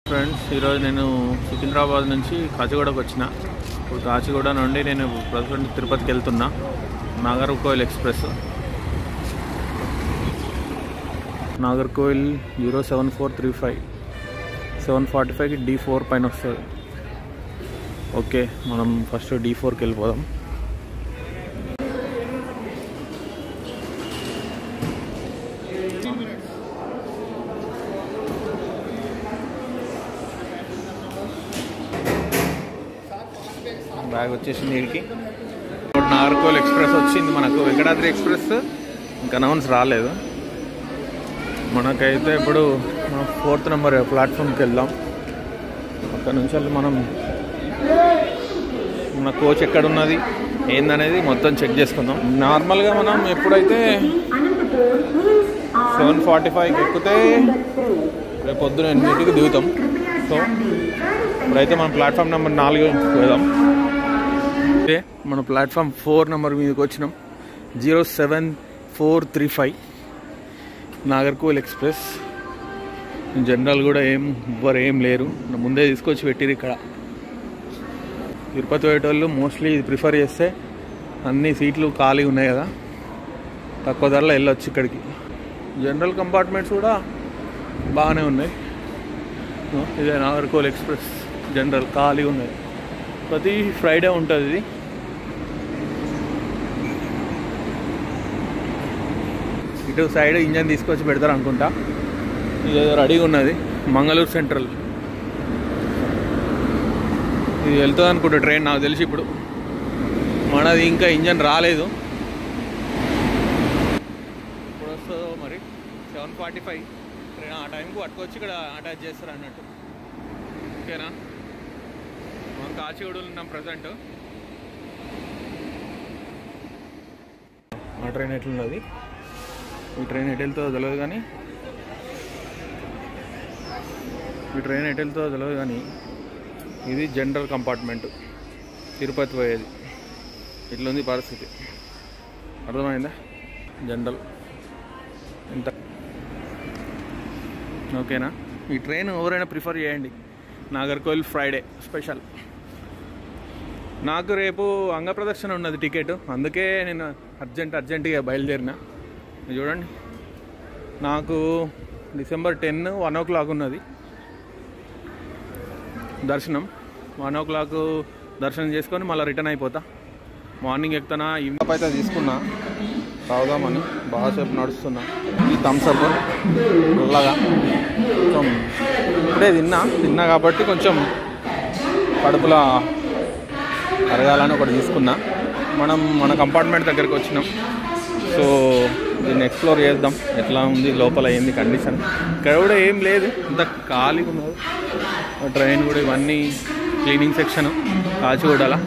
Friends, ఈరోజు నేను సికింద్రాబాద్ నుంచి కాచిగూడకు వచ్చిన. ఇప్పుడు కాచిగూడ నుండి నేను ప్రస్తుతం తిరుపతికి వెళ్తున్నా. నాగర్కోయిల్ ఎక్స్ప్రెస్. నాగర్కోయిల్ 07435 745కి D4 పైన వస్తుంది. ఓకే, మనం ఫస్ట్ D4కి వెళ్ళిపోదాం. బ్యాగ్ వచ్చేసింది వీడికి. నాగర్కోయిల్ ఎక్స్ప్రెస్ వచ్చింది మనకు. వెంకటాద్రి ఎక్స్ప్రెస్ ఇంకా అనౌన్స్ రాలేదు మనకైతే. ఇప్పుడు మనం 4th నెంబర్ ప్లాట్ఫామ్కి వెళ్దాం. అక్కడ నుంచి మనం మన కోచ్ ఎక్కడున్నది ఏందనేది మొత్తం చెక్ చేసుకుందాం. నార్మల్గా మనం ఎప్పుడైతే 7:45కి ఎక్కితే రేపు పొద్దున 8కి దిగుతాం. సో ఇప్పుడైతే మనం ప్లాట్ఫామ్ నెంబర్ 4 వెళ్దాం. మన ప్లాట్ఫామ్ 4 నెంబర్ మీదకి వచ్చినాం. 07435 నాగర్కోయిల్ ఎక్స్ప్రెస్. జనరల్ కూడా ఎవ్వరు ఏం లేరు, ముందే తీసుకొచ్చి పెట్టిరు. ఇక్కడ తిరుపతి పోయేటోళ్ళు మోస్ట్లీ ఇది ప్రిఫర్ చేస్తే అన్ని సీట్లు ఖాళీ ఉన్నాయి కదా, తక్కువ ధరలో వెళ్ళొచ్చు ఇక్కడికి. జనరల్ కంపార్ట్మెంట్స్ కూడా బాగానే ఉన్నాయి. ఇదే నాగర్కోయిల్ ఎక్స్ప్రెస్ జనరల్ ఖాళీ ఉన్నాయి. ప్రతి ఫ్రైడే ఉంటుంది ఇది. ఇటు సైడ్ ఇంజన్ తీసుకొచ్చి పెడతారు అనుకుంటా. ఇది రెడీగా ఉన్నది. మంగళూరు సెంట్రల్ ఇది వెళ్తుంది అనుకుంటా ట్రైన్, నాకు తెలిసి. ఇప్పుడు మనది ఇంకా ఇంజన్ రాలేదు. ఇప్పుడు వస్తుందో మరి. 7:45 ట్రైన్. ఆ టైంకి పట్టుకొచ్చి ఇక్కడ అటాచ్ చేస్తారు అన్నట్టు. ఓకేనా? మనం కాచిగూడలో ఉన్నాం ప్రజెంట్. ఆ ట్రైన్ ఎట్లున్నది, ఈ ట్రైన్ ఎటు వెళ్తుందో తెలియదు కానీ ఇది జనరల్ కంపార్ట్మెంట్ తిరుపతి పోయేది. ఇట్లుంది పరిస్థితి. అర్థమైందా? జనరల్ ఎంత. ఓకేనా? ఈ ట్రైన్ ఎవరైనా ప్రిఫర్ చేయండి. Nagercoil Friday special. నాకు రేపు అంగప్రదర్శన ఉన్నది టికెట్, అందుకే నేను అర్జెంటుగా బయలుదేరిన. చూడండి, నాకు December 10 1 o'clock ఉన్నది దర్శనం. 1 o'clock దర్శనం చేసుకొని మళ్ళీ రిటర్న్ అయిపోతా. మార్నింగ్ ఎక్కుతానా, ఈవినింగ్ అయితే తీసుకున్నా తాగుదామని. బాగాసేపు నడుస్తున్నా. ఈ థమ్స్ అప్ నల్లగా కొంచెం ఇప్పుడే తిన్నా కాబట్టి కొంచెం కడుపులా అరగాలని ఒకటి తీసుకున్నా. మన కంపార్ట్మెంట్ దగ్గరికి వచ్చినాం. సో దీన్ని ఎక్స్ప్లోర్ చేద్దాం. ఎట్లా ఉంది లోపల, ఏంది కండిషన్. ఇక్కడ కూడా ఏం లేదు, ఇంత ఖాళీగా ఉన్నది. ట్రైన్ కూడా ఇవన్నీ క్లీనింగ్ సెక్షన్ కాచిగూడలా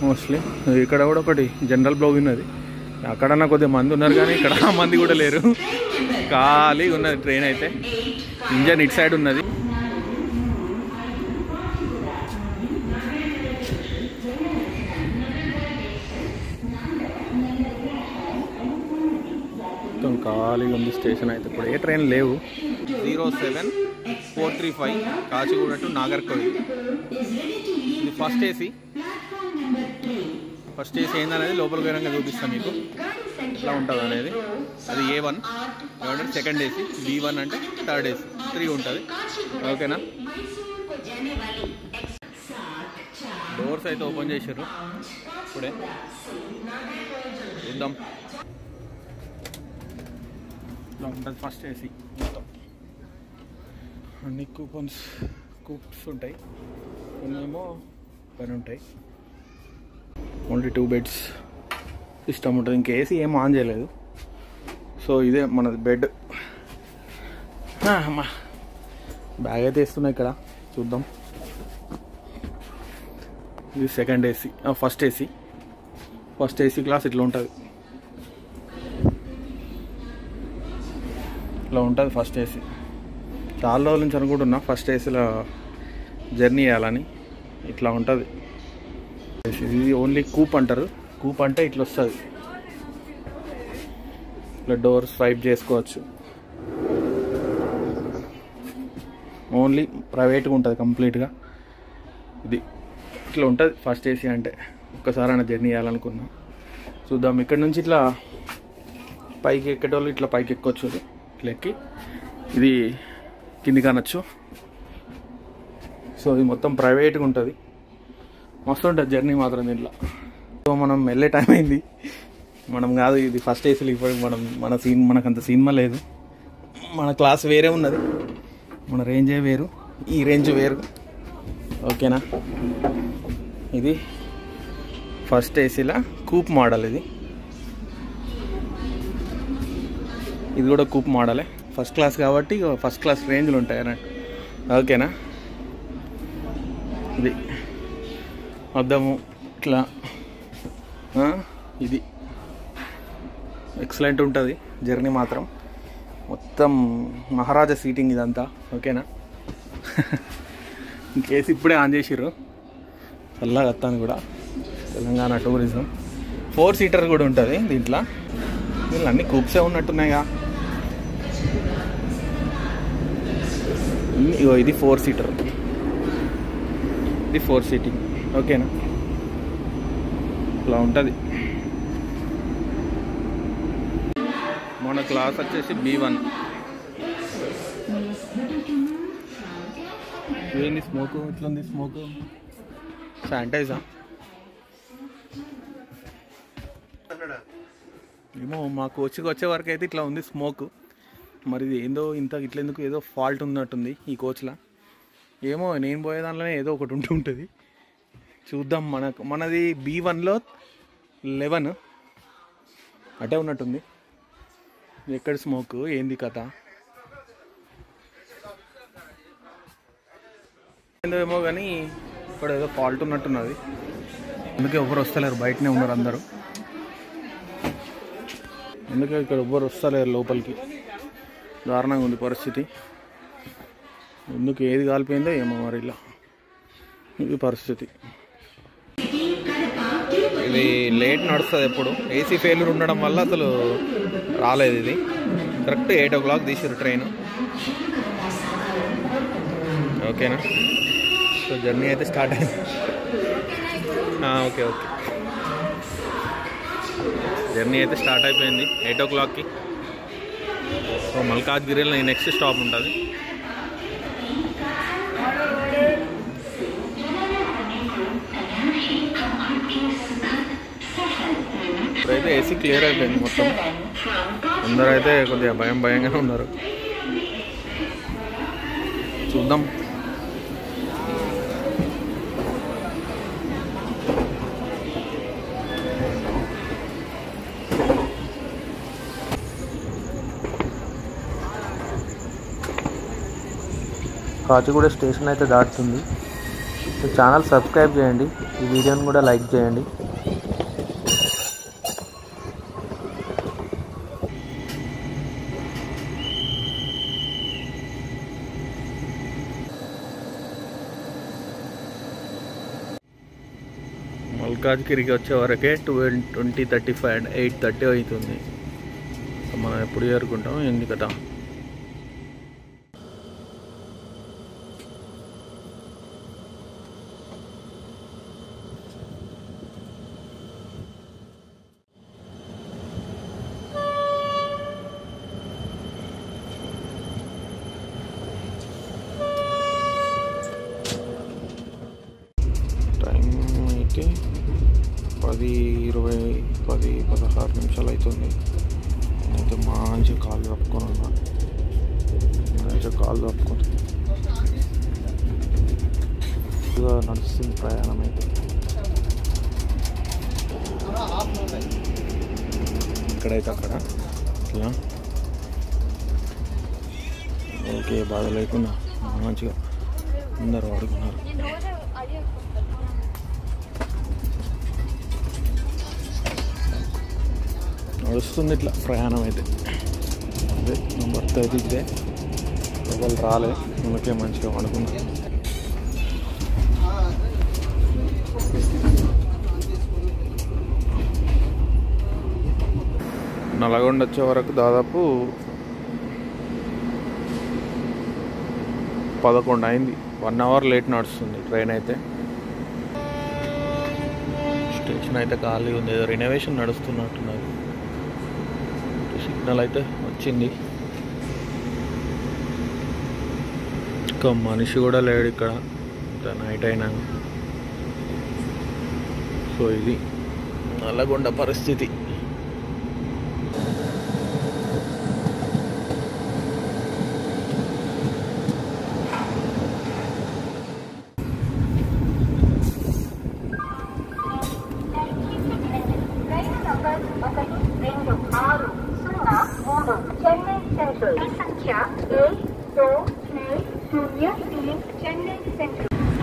మోస్ట్లీ. ఇక్కడ కూడా ఒకటి జనరల్ బ్లాగ్ ఉన్నది. అక్కడన్నా కొద్దిగా మంది ఉన్నారు కానీ ఇక్కడ మంది కూడా లేరు. ఖాళీగా ఉన్నది ట్రైన్ అయితే. ఇంజన్ ఇటు సైడ్ ఉన్నది. మొత్తం ఖాళీగా ఉంది స్టేషన్ అయితే. ఇప్పుడు ఏ ట్రైన్ లేవు. 07435 కాచిగూడ టు నాగర్కోయిల్. ఇది ఫస్ట్ ఏసీ ఏందనేది లోపలికి పోయినాక చూపిస్తాను మీకు ఎట్లా ఉంటుంది అనేది. అది A1 ఏమంటే సెకండ్ ఏసీ, B1 అంటే థర్డ్ ఏసీ, 3 ఉంటుంది. ఓకేనా? డోర్స్ అయితే ఓపెన్ చేసారు ఇప్పుడే. చూద్దాం ఇట్లా ఉంటుంది ఫస్ట్ ఏసీ. మొత్తం అన్ని కూప్స్ ఉంటాయి, కొన్నేమో పని ఉంటాయి. ఓన్లీ 2 బెడ్స్ సిస్టమ్ ఉంటుంది. ఇంకా ఏసీ ఏం ఆన్ చేయలేదు. సో ఇదే మనది బెడ్. బ్యాగ్ అయితే వేస్తున్నా ఇక్కడ, చూద్దాం. ఇది second AC. First AC class ఇట్లా ఉంటుంది. ఇట్లా ఉంటుంది ఫస్ట్ ఏసీ. చాలా రోజుల నుంచి అనుకుంటున్నా ఫస్ట్ ఏసీలో జర్నీ చేయాలని. ఇట్లా ఉంటుంది. ఇది ఓన్లీ కూప్ అంటారు. కూప్ అంటే ఇట్లా వస్తుంది. ఇట్లా డోర్ స్వైప్ చేసుకోవచ్చు. ఓన్లీ ప్రైవేట్గా ఉంటుంది కంప్లీట్గా. ఇది ఇట్లా ఉంటుంది ఫస్ట్ ఏసీ అంటే. ఒక్కసారి అయినా జర్నీ చేయాలనుకున్నాం. చూద్దాం. ఇక్కడ నుంచి ఇట్లా పైకి ఎక్కేటోళ్ళు ఇట్లా పైకి ఎక్కొచ్చు. ఇట్లా ఎక్కి ఇది కిందికి అనొచ్చు. సో ఇది మొత్తం ప్రైవేట్గా ఉంటుంది. మస్తు ఉంటుంది జర్నీ మాత్రం దీంట్లో. సో మనం వెళ్ళే టైం అయింది. మనం కాదు ఇది ఫస్ట్ ఏసీలు. ఇప్పుడు మనకంత సినిమా లేదు. మన క్లాస్ వేరే ఉన్నది, మన రేంజే వేరు, ఈ రేంజ్ వేరు. ఓకేనా. ఇది ఫస్ట్ ఏసీల కూప్ మోడల్. ఇది కూడా కూప్ మోడలే. ఫస్ట్ క్లాస్ కాబట్టి ఫస్ట్ క్లాస్ రేంజ్లు ఉంటాయి అన్నట్టు. ఓకేనా. ఇది అద్దము ఇట్లా ఇది ఎక్సలెంట్ ఉంటుంది జర్నీ మాత్రం. మొత్తం మహారాజా సీటింగ్ ఇదంతా. ఓకేనా. కేసు ఇప్పుడే ఆన్ చేసిర్రు. చల్లగా వస్తాను కూడా. తెలంగాణ టూరిజం 4 సీటర్ కూడా ఉంటుంది దీంట్లో. దీంట్లో అన్ని కూప్సే ఉన్నట్టున్నాయిగా. ఇది 4 సీటర్. ఇది 4 సీటింగ్. ఓకేనా. ఇట్లా ఉంటుంది. మన క్లాస్ వచ్చేసి B1. ఏంది స్మోకు ఇట్లుంది? స్మోకు శానిటైజా ఏమో. మా కోచ్కి వచ్చే వరకు అయితే ఇట్లా ఉంది స్మోక్. మరి ఏందో ఇంత ఇట్లెందుకు, ఏదో ఫాల్ట్ ఉన్నట్టుంది ఈ కోచ్లో. ఏమో నేను పోయే దాంట్లోనే ఏదో ఒకటి ఉంటుంది. చూద్దాం. మనది B1లో 11 అటే ఉన్నట్టుంది. ఎక్కడ స్మోక్, ఏంది కథ ఏందో ఏమో కానీ ఇక్కడ ఏదో ఫాల్ట్ ఉన్నట్టున్నది. అందుకే ఎవరు వస్తలేరు, బయటనే ఉన్నారు అందరూ. అందుకే ఇక్కడ ఎవ్వరు వస్తలేరు లోపలికి. దారుణంగా ఉంది పరిస్థితి. ఎందుకు ఏది కాలిపోయిందో ఏమో మరి. ఇలా ఇది పరిస్థితి. ఇది లేట్ నడుస్తుంది ఎప్పుడు. ఏసీ ఫెయిల్యూర్ ఉండడం వల్ల అసలు రాలేదు. ఇది కరెక్ట్ 8 o'clock తీసిరు ట్రైన్. ఓకేనా. సో జర్నీ అయితే స్టార్ట్ అయింది. ఓకే. జర్నీ అయితే స్టార్ట్ అయిపోయింది 8 o'clockకి. సో మల్కాజ్గిరిలో నెక్స్ట్ స్టాప్ ఉంటుంది. ఇప్పుడైతే ఏసీ క్లియర్ అయిపోయింది మొత్తం. అందరూ అయితే కొద్దిగా భయంగానే ఉన్నారు. చూద్దాం. కాచిగూడ స్టేషన్ అయితే దాటుతుంది. ఛానల్ సబ్స్క్రైబ్ చేయండి. ఈ వీడియోని కూడా లైక్ చేయండి. మల్కాజ్గిరికి వచ్చే వరకే 20:35 8:30 అవుతుంది. మనం ఎప్పుడు చేరుకుంటాం ఏంది కదా. టైం అయితే 10:16 నిమిషాలు అవుతుంది. అయితే మంచి కాళ్ళు కప్పుకొని ఉన్నా. మంచిగా కాళ్ళు కప్పుకొని నడుస్తుంది ప్రయాణం అయితే. ఇక్కడైతే అక్కడ ఇట్లా ఓకే, బాధ లేకుండా మంచిగా అందరూ వాడుకున్నారు. నడుస్తుంది ఇట్లా ప్రయాణం అయితే. అదే నా భర్త అయితే ఇదే ఎవరు రాలే, మనకే మంచిగా పడుకున్నా. నల్గొండ వచ్చే వరకు దాదాపు 11 అయింది. 1 అవర్ లేట్ నడుస్తుంది ట్రైన్ అయితే. స్టేషన్ అయితే ఖాళీ ఉంది, ఏదో రినోవేషన్ నడుస్తున్నట్టున్నది. సిగ్నల్ అయితే వచ్చింది, ఇంకా మనిషి కూడా లేడు ఇక్కడ నైట్ అయినా. సో ఇది నల్లగొండ పరిస్థితి.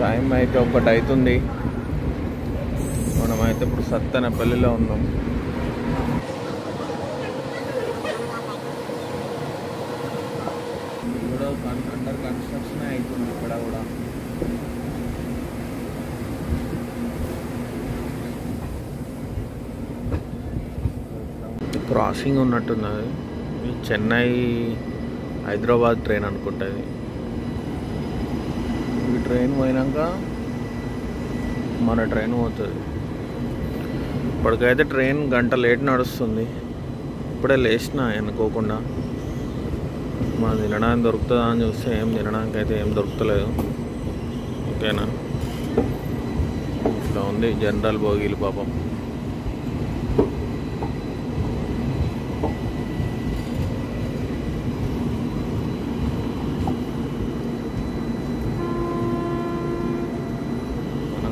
టైం అయితే 1 అవుతుంది. మనమైతే ఇప్పుడు సత్తెనపల్లిలో ఉన్నాం. కూడా అండర్ కన్స్ట్రక్షన్ అవుతుంది ఇక్కడ కూడా. క్రాసింగ్ ఉన్నట్టున్నది. చెన్నై హైదరాబాద్ ట్రైన్ అనుకుంటుంది. ఈ ట్రైన్ పోయినాక మన ట్రైన్ పోతుంది. ఇప్పటికైతే ట్రైన్ గంట లేట్ నడుస్తుంది. ఇప్పుడే లేచిన అనుకోకుండా. మన తినడానికి దొరుకుతుందా అని చూస్తే ఏం తినడానికి అయితే ఏం దొరుకుతలేదు. ఓకేనా, ఇట్లా ఉంది జనరల్ బోగీలు పాపం.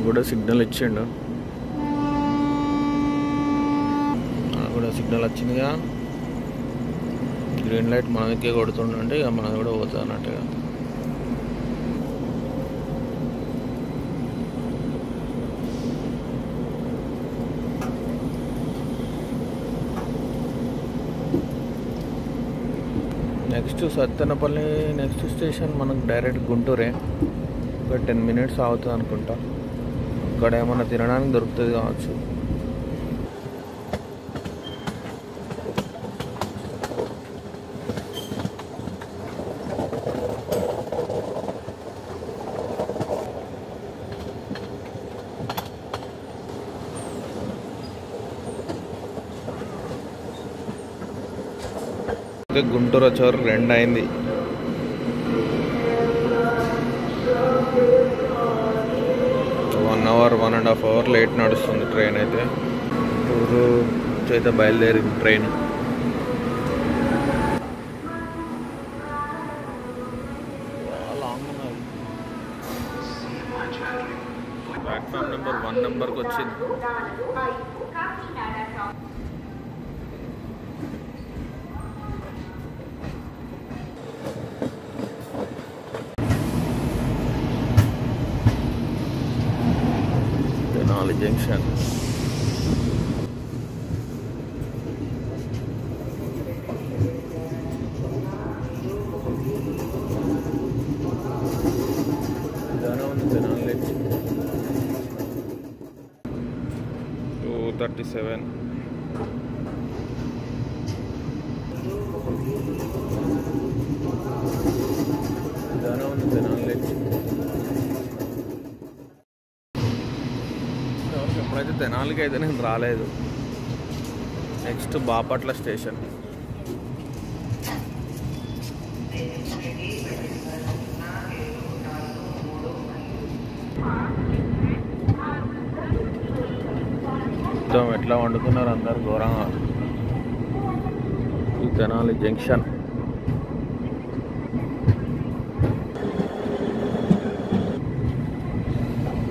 కూడా సిగ్నల్ ఇచ్చిండు, కూడా సిగ్నల్ వచ్చిందిగా. గ్రీన్ లైట్ మనకే కొడుతుండే, ఇక మనది కూడా పోతుంది అన్నట్టుగా. నెక్స్ట్ సత్తెనపల్లి నెక్స్ట్ స్టేషన్ మనకు డైరెక్ట్ గుంటూరే. ఒక 10 minutes అవుతుంది అనుకుంటా. ఇక్కడ ఏమన్నా తినడానికి దొరుకుతుంది కావచ్చు. గుంటూరు వచ్చేవారు 2 అయింది. అవర్ 1.5 hours లేట్ నడుస్తుంది ట్రైన్ అయితే. ఊరు అయితే బయలుదేరింది ట్రైన్. ప్లాట్ఫామ్ నెంబర్ 1 నెంబర్కి వచ్చింది. తెనాలి జంక్షన్. తెనాలి 2:37. ఎప్పుడైతే తెనాలికి అయితే నేను రాలేదు. Next Bapatla station. మొత్తం ఎట్లా వండుకున్నారు అందరు ఘోరంగా. ఈ తెనాలి జంక్షన్.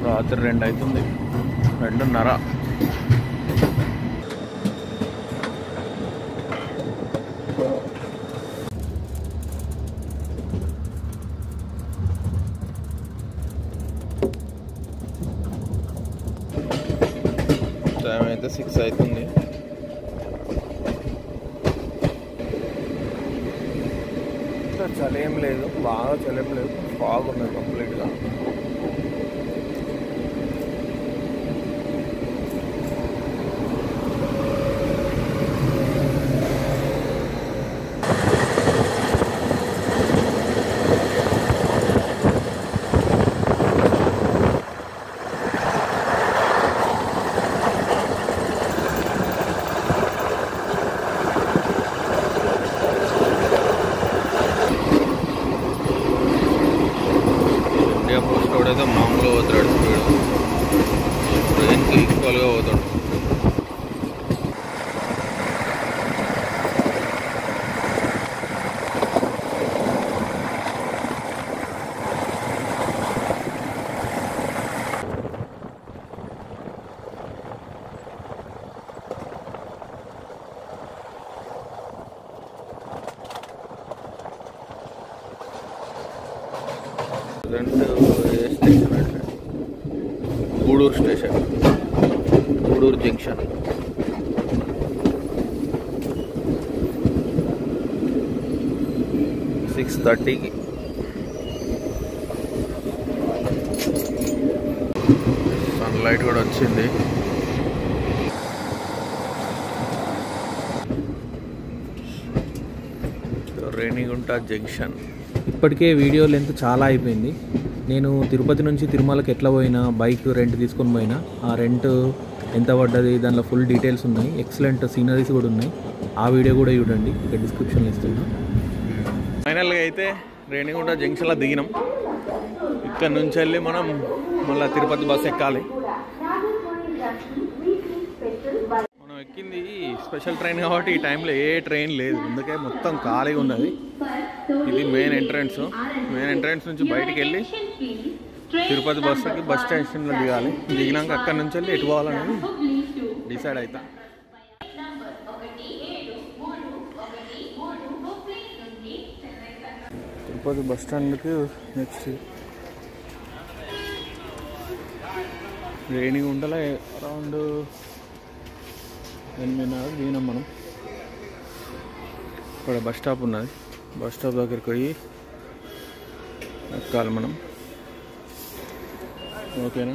రాత్రి 2 అవుతుంది, 2:30. టైం అయితే 6 అవుతుంది. చలి ఏం లేదు, బాగా చలి ఏం లేదు, ఫాగ్ ఉన్నది కంప్లీట్గా. స్లోగా పోతాడు. స్టేషన్ అంటే Gudur station, Gudur junction. Six 6:30కి సన్లైట్ కూడా వచ్చింది. రేణిగుంట జంక్షన్. ఇప్పటికే వీడియో లెంత్ చాలా అయిపోయింది. నేను తిరుపతి నుంచి తిరుమలకి ఎట్లా పోయినా, బైక్ రెంట్ తీసుకొని పోయినా, ఆ రెంట్ ఎంత పడ్డది, దానిలో ఫుల్ డీటెయిల్స్ ఉన్నాయి. ఎక్సలెంట్ సీనరీస్ కూడా ఉన్నాయి. ఆ వీడియో కూడా చూడండి, ఇక్కడ డిస్క్రిప్షన్లో ఇస్తున్నా. ఫైనల్గా అయితే రేణిగుంట జంక్షన్లో దిగినాం. ఇక్కడ నుంచి వెళ్ళి మనం మళ్ళీ తిరుపతి బస్ ఎక్కాలి. మనం ఎక్కింది స్పెషల్ ట్రైన్ కాబట్టి ఈ టైంలో ఏ ట్రైన్ లేదు, అందుకే మొత్తం ఖాళీగా ఉన్నది. ఇది మెయిన్ ఎంట్రన్స్. మెయిన్ ఎంట్రన్స్ నుంచి బయటికి వెళ్ళి తిరుపతి బస్సుకి బస్ స్టేషన్లో దిగాలి. దిగినాక అక్కడి నుంచి వెళ్ళి ఎటు పోవాలనేది డిసైడ్ అవుతా. తిరుపతి బస్ స్టాండ్కి నెక్స్ట్ రేణిగుంటలో అరౌండ్ 8:30 దిగినాం మనం. ఇక్కడ బస్ స్టాప్ ఉన్నది. బస్ స్టాప్ దగ్గరికి పోయి ఎక్కాలి మనం. ఓకేనా?